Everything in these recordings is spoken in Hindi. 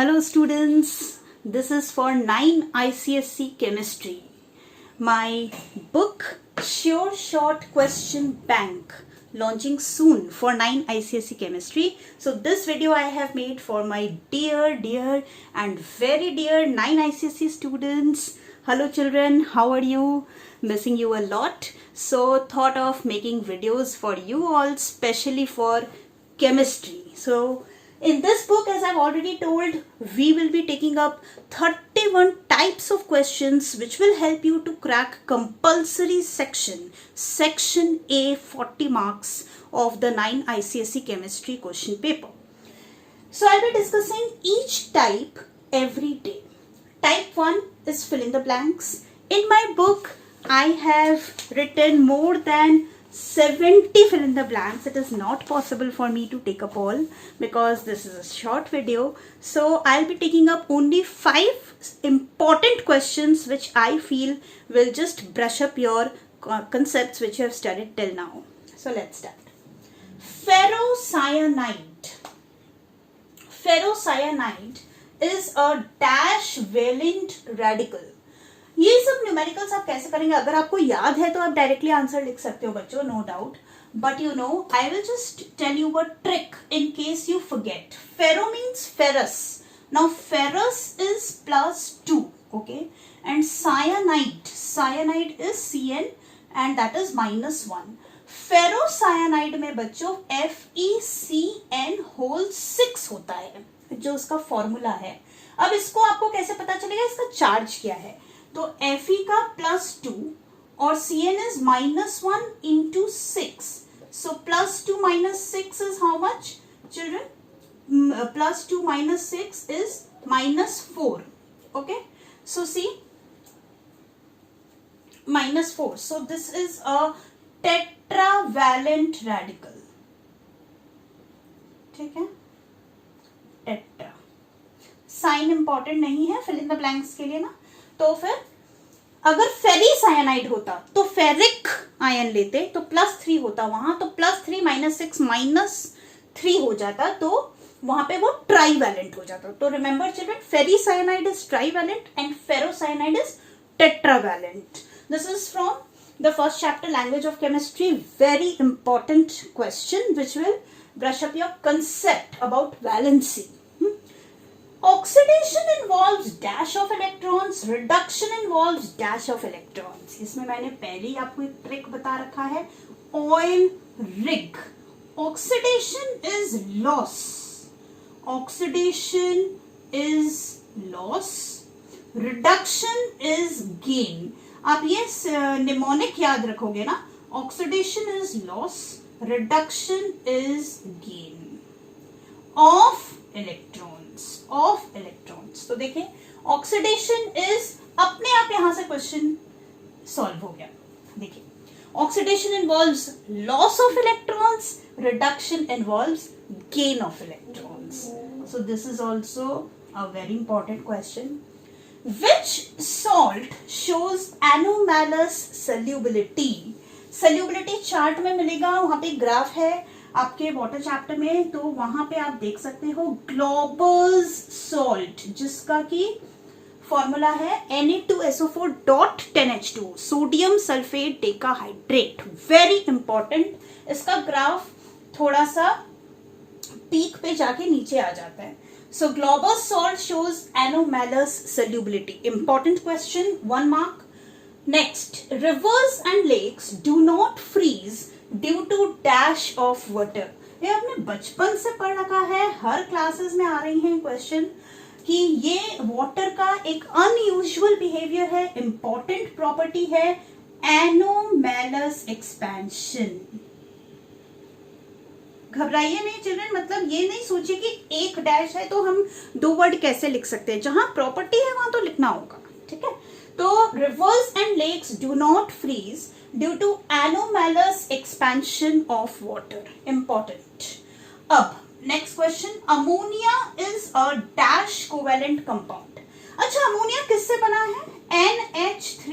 Hello students, this is for 9 ICSE Chemistry. My book Sure Short Question Bank launching soon for 9 ICSE Chemistry. So this video I have made for my dear and very dear 9 ICSE students. Hello children, how are you? Missing you a lot. So thought of making videos for you all, especially for chemistry. So in this book, as I've already told, we will be taking up 31 types of questions which will help you to crack compulsory section A, 40 marks of the 9 ICSE chemistry question paper. So I'll be discussing each type every day. Type 1 is fill in the blanks. In my book, I have written more than 70 fill in the blanks. It is not possible for me to take up all because this is a short video. So I'll be taking up only 5 important questions which I feel will just brush up your concepts which you have studied till now. So let's start. Ferrocyanide. Ferrocyanide is a dash valent radical. ये सब न्यूमेरिकल्स आप कैसे करेंगे? अगर आपको याद है तो आप डायरेक्टली आंसर लिख सकते हो बच्चों, no doubt, but you know I will just tell you a trick in case you forget. Ferro means ferrous. Now ferrous is +2, okay, and cyanide is Cn and that is -1. Ferrocyanide में बच्चों FeCN6 होता है जो उसका फॉर्मूला है. अब इसको आपको कैसे पता चलेगा इसका चार्ज क्या है? तो Fe का +2 और Cn is -1 into 6. So +2 - 6 is how much, children? +2 - 6 is -4. Okay. So see, -4. So this is a tetravalent radical. ठीक है? टेट्रा. साइन इंपॉर्टेंट नहीं है फिल इन द ब्लैंक्स के लिए ना. तो फिर अगर फेरिसाइनाइड होता तो फेरिक आयन लेते तो +3 होता वहां, तो +3 - 6 -3 हो जाता, तो वहां पे वो ट्राइवैलेंट हो जाता. तो remember children, ferricyanide is trivalent and ferrocyanide is tetravalent. This is from the first chapter language of chemistry. Very important question which will brush up your concept about valency. Oxidation involves dash of electrons, reduction involves dash of electrons. इसमें मैंने पहले ही आपको एक ट्रिक बता रखा है, oil rig. Oxidation is loss. Oxidation is loss. Reduction is gain. आप ये निमोनिक याद रखोगे ना. Oxidation is loss, reduction is gain of electrons. तो देखिए, ऑक्सीडेशन इज, अपने आप यहां से क्वेश्चन सॉल्व हो गया. देखिए, oxidation involves loss of electrons, reduction involves gain of electrons. So this is also a very important question. Which salt shows anomalous solubility? Solubility chart में मिलेगा, वहां पे ग्राफ है आपके वाटर चैप्टर में, तो वहां पे आप देख सकते हो ग्लोबस सॉल्ट, जिसका की फॉर्मूला है Na2SO4.10H2, sodium sulphate decahydrate. Very important. इसका ग्राफ थोड़ा सा पीक पे जाके नीचे आ जाता है. So Glauber's salt shows anomalous solubility. Important question, 1 mark. Next, rivers and lakes do not freeze due to dash of water. ये आपने बचपन से पढ़ रखा है, हर क्लासेस में आ रही हैं क्वेश्चन कि ये वाटर का एक अनयूजुअल बिहेवियर है, इंपॉर्टेंट प्रॉपर्टी है, एनोमैलस एक्सपेंशन. घबराइए नहीं चिल्ड्रन, मतलब ये नहीं सोचिए कि एक डैश है तो हम 2 वर्ड कैसे लिख सकते हैं. जहां प्रॉपर्टी है वहां तो लिखना होगा. ठीक है. तो rivers and lakes do not freeze due to anomalous expansion of water. Important. अब next question, ammonia is a dash covalent compound. अच्छा, अमोनिया किससे बना है? NH3.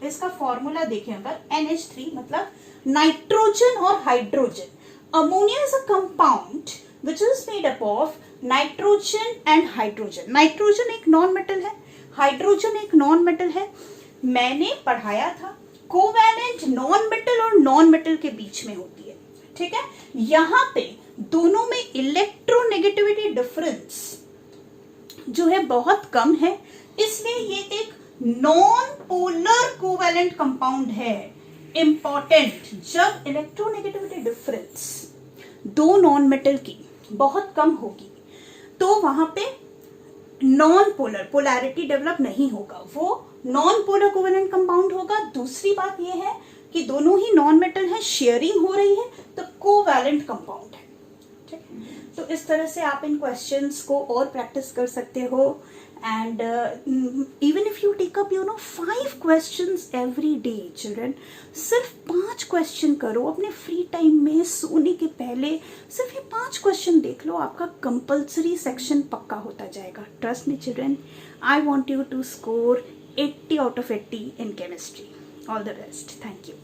इसका फॉर्मूला देखें अगर, NH3 मतलब नाइट्रोजन और hydrogen. Ammonia is a compound which is made up of nitrogen and hydrogen. Nitrogen एक नॉन मेटल है, हाइड्रोजन एक नॉन मेटल है. मैंने पढ़ाया था कोवैलेंट नॉन मेटल और नॉन मेटल के बीच में होती है. ठीक है, यहां पे दोनों में इलेक्ट्रोनेगेटिविटी डिफरेंस जो है बहुत कम है, इसलिए ये एक नॉन पोलर कोवैलेंट कंपाउंड है. इंपॉर्टेंट, जब इलेक्ट्रोनेगेटिविटी डिफरेंस दो नॉन मेटल की बहुत कम होगी तो वहां पे नॉन पोलर, पोलैरिटी डेवलप नहीं होगा, वो नॉन पोलर कोवैलेंट कंपाउंड होगा. दूसरी बात यह है कि दोनों ही नॉन मेटल है, शेयरिंग हो रही है, तो कोवैलेंट कंपाउंड है. ठीक है, तो इस तरह से आप इन क्वेश्चंस को और प्रैक्टिस कर सकते हो. And even if you take up 5 questions every day children, सिर्फ 5 क्वेश्चन करो अपने फ्री टाइम में, सोने के पहले सिर्फ ये 5 क्वेश्चन देख लो, आपका कंपल्सरी सेक्शन पक्का होता जाएगा. Trust me children, I want you to score 80 out of 80 in chemistry. All the best. Thank you.